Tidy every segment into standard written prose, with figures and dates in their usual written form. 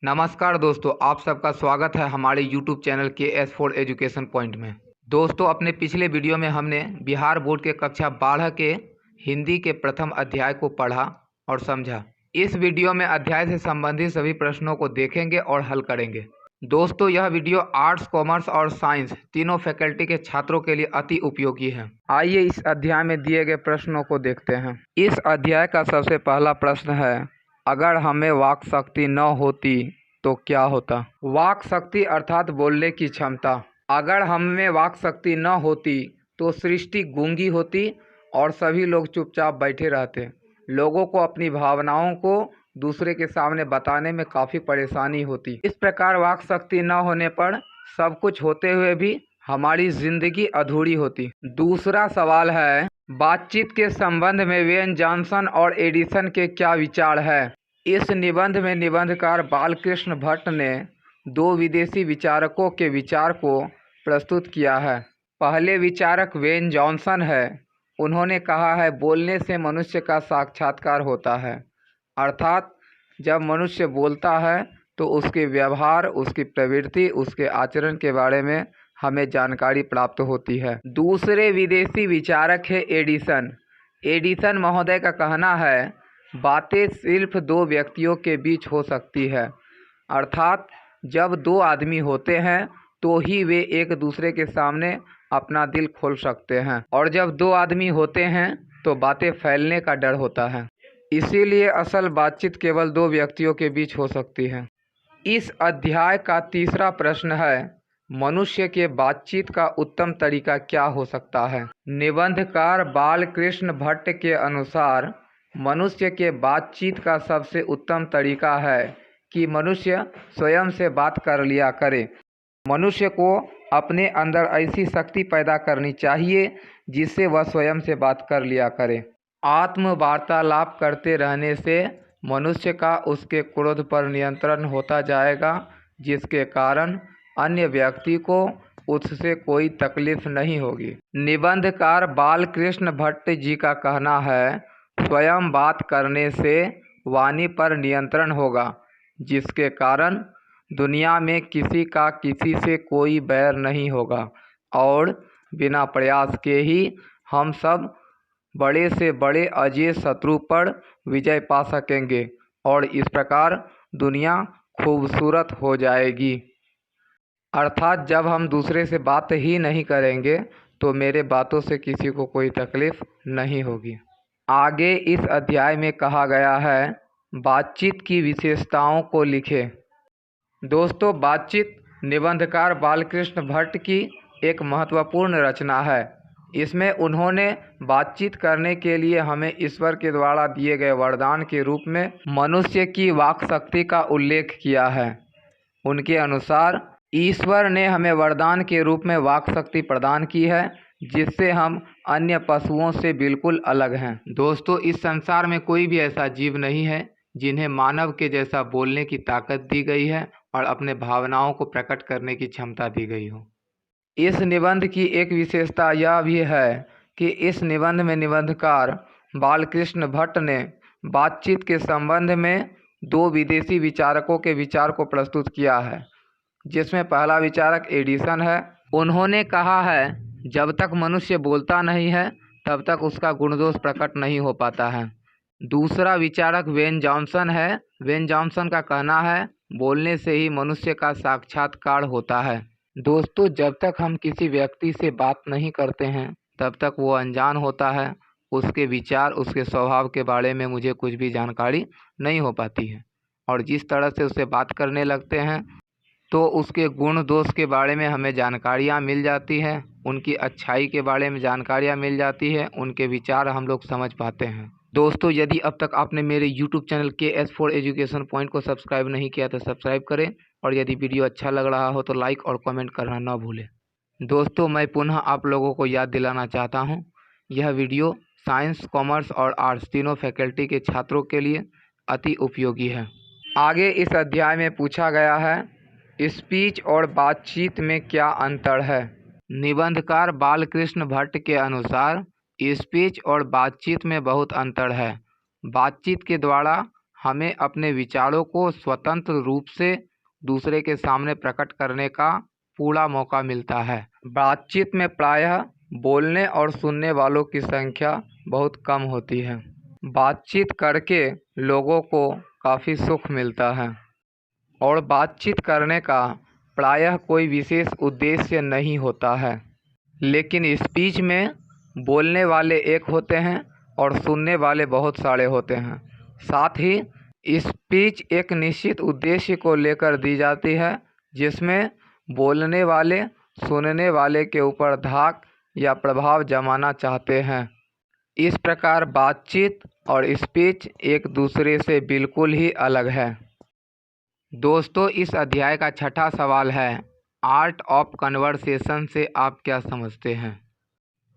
नमस्कार दोस्तों, आप सबका स्वागत है हमारे YouTube channel KS4 education point में। दोस्तों, अपने पिछले वीडियो में हमने बिहार बोर्ड के कक्षा 12 के हिंदी के प्रथम अध्याय को पढ़ा और समझा। इस वीडियो में अध्याय से संबंधित सभी प्रश्नों को देखेंगे और हल करेंगे। दोस्तों, यह वीडियो आर्ट्स, कॉमर्स और साइंस तीनों फैकल्टी के छात्रों के लिए अति उपयोगी है। आइए इस अध्याय में दिए गए प्रश्नों को देखते हैं। इस अध्याय का सबसे पहला प्रश्न है, अगर हमें वाक शक्ति न होती तो क्या होता। वाक शक्ति अर्थात बोलने की क्षमता। अगर हमें वाक शक्ति न होती तो सृष्टि गूंगी होती और सभी लोग चुपचाप बैठे रहते। लोगों को अपनी भावनाओं को दूसरे के सामने बताने में काफ़ी परेशानी होती। इस प्रकार वाक शक्ति न होने पर सब कुछ होते हुए भी हमारी जिंदगी अधूरी होती। दूसरा सवाल है, बातचीत के संबंध में वेन जॉनसन और एडिसन के क्या विचार है। इस निबंध में निबंधकार बालकृष्ण भट्ट ने दो विदेशी विचारकों के विचार को प्रस्तुत किया है। पहले विचारक वेन जॉनसन है। उन्होंने कहा है, बोलने से मनुष्य का साक्षात्कार होता है, अर्थात जब मनुष्य बोलता है तो उसके व्यवहार, उसकी प्रवृत्ति, उसके आचरण के बारे में हमें जानकारी प्राप्त होती है। दूसरे विदेशी विचारक है एडिसन। एडिसन महोदय का कहना है, बातें सिर्फ दो व्यक्तियों के बीच हो सकती है, अर्थात जब दो आदमी होते हैं तो ही वे एक दूसरे के सामने अपना दिल खोल सकते हैं, और जब दो आदमी होते हैं तो बातें फैलने का डर होता है। इसीलिए असल बातचीत केवल दो व्यक्तियों के बीच हो सकती है। इस अध्याय का तीसरा प्रश्न है, मनुष्य के बातचीत का उत्तम तरीका क्या हो सकता है। निबंधकार बालकृष्ण भट्ट के अनुसार मनुष्य के बातचीत का सबसे उत्तम तरीका है कि मनुष्य स्वयं से बात कर लिया करे। मनुष्य को अपने अंदर ऐसी शक्ति पैदा करनी चाहिए जिससे वह स्वयं से बात कर लिया करे। आत्म वार्तालाप करते रहने से मनुष्य का उसके क्रोध पर नियंत्रण होता जाएगा, जिसके कारण अन्य व्यक्ति को उससे कोई तकलीफ नहीं होगी। निबंधकार बालकृष्ण भट्ट जी का कहना है, स्वयं बात करने से वाणी पर नियंत्रण होगा, जिसके कारण दुनिया में किसी का किसी से कोई बैर नहीं होगा और बिना प्रयास के ही हम सब बड़े से बड़े अजेय शत्रु पर विजय पा सकेंगे और इस प्रकार दुनिया खूबसूरत हो जाएगी। अर्थात जब हम दूसरे से बात ही नहीं करेंगे तो मेरे बातों से किसी को कोई तकलीफ नहीं होगी। आगे इस अध्याय में कहा गया है, बातचीत की विशेषताओं को लिखें। दोस्तों, बातचीत निबंधकार बालकृष्ण भट्ट की एक महत्वपूर्ण रचना है। इसमें उन्होंने बातचीत करने के लिए हमें ईश्वर के द्वारा दिए गए वरदान के रूप में मनुष्य की वाक शक्ति का उल्लेख किया है। उनके अनुसार ईश्वर ने हमें वरदान के रूप में वाक शक्ति प्रदान की है, जिससे हम अन्य पशुओं से बिल्कुल अलग हैं। दोस्तों, इस संसार में कोई भी ऐसा जीव नहीं है जिन्हें मानव के जैसा बोलने की ताकत दी गई है और अपने भावनाओं को प्रकट करने की क्षमता दी गई हो। इस निबंध की एक विशेषता यह भी है कि इस निबंध में निबंधकार बालकृष्ण भट्ट ने बातचीत के संबंध में दो विदेशी विचारकों के विचार को प्रस्तुत किया है, जिसमें पहला विचारक एडिसन है। उन्होंने कहा है, जब तक मनुष्य बोलता नहीं है तब तक उसका गुणदोष प्रकट नहीं हो पाता है। दूसरा विचारक वेन जॉनसन है। वेन जॉनसन का कहना है, बोलने से ही मनुष्य का साक्षात्कार होता है। दोस्तों, जब तक हम किसी व्यक्ति से बात नहीं करते हैं तब तक वो अनजान होता है। उसके विचार, उसके स्वभाव के बारे में मुझे कुछ भी जानकारी नहीं हो पाती है, और जिस तरह से उससे बात करने लगते हैं तो उसके गुण दोष के बारे में हमें जानकारियाँ मिल जाती हैं, उनकी अच्छाई के बारे में जानकारियाँ मिल जाती है, उनके विचार हम लोग समझ पाते हैं। दोस्तों, यदि अब तक आपने मेरे YouTube channel KS4 education point को सब्सक्राइब नहीं किया तो सब्सक्राइब करें, और यदि वीडियो अच्छा लग रहा हो तो लाइक और कमेंट करना ना भूलें। दोस्तों, मैं पुनः आप लोगों को याद दिलाना चाहता हूँ, यह वीडियो साइंस, कॉमर्स और आर्ट्स तीनों फैकल्टी के छात्रों के लिए अति उपयोगी है। आगे इस अध्याय में पूछा गया है, स्पीच और बातचीत में क्या अंतर है। निबंधकार बालकृष्ण भट्ट के अनुसार स्पीच और बातचीत में बहुत अंतर है। बातचीत के द्वारा हमें अपने विचारों को स्वतंत्र रूप से दूसरे के सामने प्रकट करने का पूरा मौका मिलता है। बातचीत में प्रायः बोलने और सुनने वालों की संख्या बहुत कम होती है। बातचीत करके लोगों को काफ़ी सुख मिलता है और बातचीत करने का प्रायः कोई विशेष उद्देश्य नहीं होता है, लेकिन स्पीच में बोलने वाले एक होते हैं और सुनने वाले बहुत सारे होते हैं। साथ ही स्पीच एक निश्चित उद्देश्य को लेकर दी जाती है, जिसमें बोलने वाले सुनने वाले के ऊपर धाक या प्रभाव जमाना चाहते हैं। इस प्रकार बातचीत और स्पीच एक दूसरे से बिल्कुल ही अलग है। दोस्तों, इस अध्याय का छठा सवाल है, आर्ट ऑफ कन्वर्सेशन से आप क्या समझते हैं?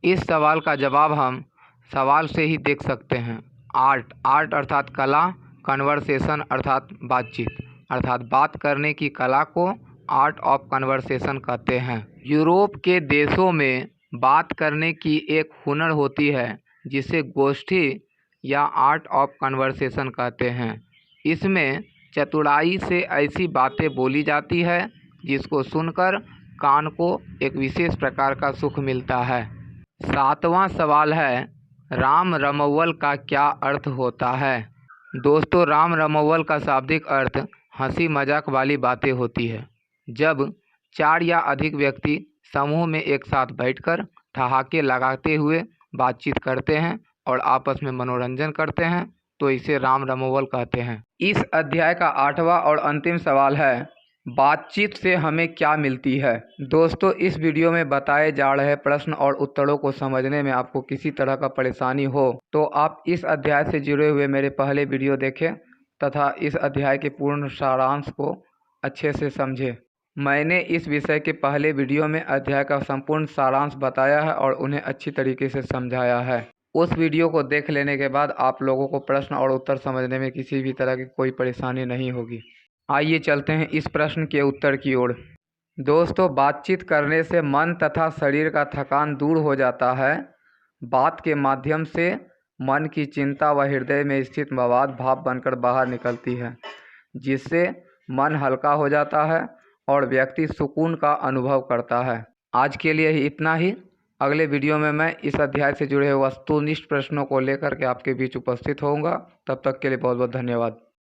इस सवाल का जवाब हम सवाल से ही देख सकते हैं। आर्ट अर्थात कला, कन्वर्सेशन अर्थात बातचीत अर्थात बात करने की कला को आर्ट ऑफ कन्वर्सेशन कहते हैं। यूरोप के देशों में बात करने की एक हुनर होती है जिसे गोष्ठी या आर्ट ऑफ कन्वर्सेशन कहते हैं। इसमें चतुराई से ऐसी बातें बोली जाती है जिसको सुनकर कान को एक विशेष प्रकार का सुख मिलता है। सातवां सवाल है, राम रमव्वल का क्या अर्थ होता है? दोस्तों, राम रमव्वल का शाब्दिक अर्थ हंसी मजाक वाली बातें होती है। जब 4 या अधिक व्यक्ति समूह में एक साथ बैठकर ठहाके लगाते हुए बातचीत करते हैं और आपस में मनोरंजन करते हैं तो इसे राम रमव्वल कहते हैं। इस अध्याय का 8वां और अंतिम सवाल है, बातचीत से हमें क्या मिलती है? दोस्तों, इस वीडियो में बताए जा रहे प्रश्न और उत्तरों को समझने में आपको किसी तरह का परेशानी हो तो आप इस अध्याय से जुड़े हुए मेरे पहले वीडियो देखें तथा इस अध्याय के पूर्ण सारांश को अच्छे से समझें। मैंने इस विषय के पहले वीडियो में अध्याय का संपूर्ण सारांश बताया है और उन्हें अच्छी तरीके से समझाया है। उस वीडियो को देख लेने के बाद आप लोगों को प्रश्न और उत्तर समझने में किसी भी तरह की कोई परेशानी नहीं होगी। आइए चलते हैं इस प्रश्न के उत्तर की ओर। दोस्तों, बातचीत करने से मन तथा शरीर का थकान दूर हो जाता है। बात के माध्यम से मन की चिंता व हृदय में स्थित मवाद भाप बनकर बाहर निकलती है, जिससे मन हल्का हो जाता है और व्यक्ति सुकून का अनुभव करता है। आज के लिए इतना ही। अगले वीडियो में मैं इस अध्याय से जुड़े वस्तुनिष्ठ प्रश्नों को लेकर के आपके बीच उपस्थित होऊंगा। तब तक के लिए बहुत बहुत धन्यवाद।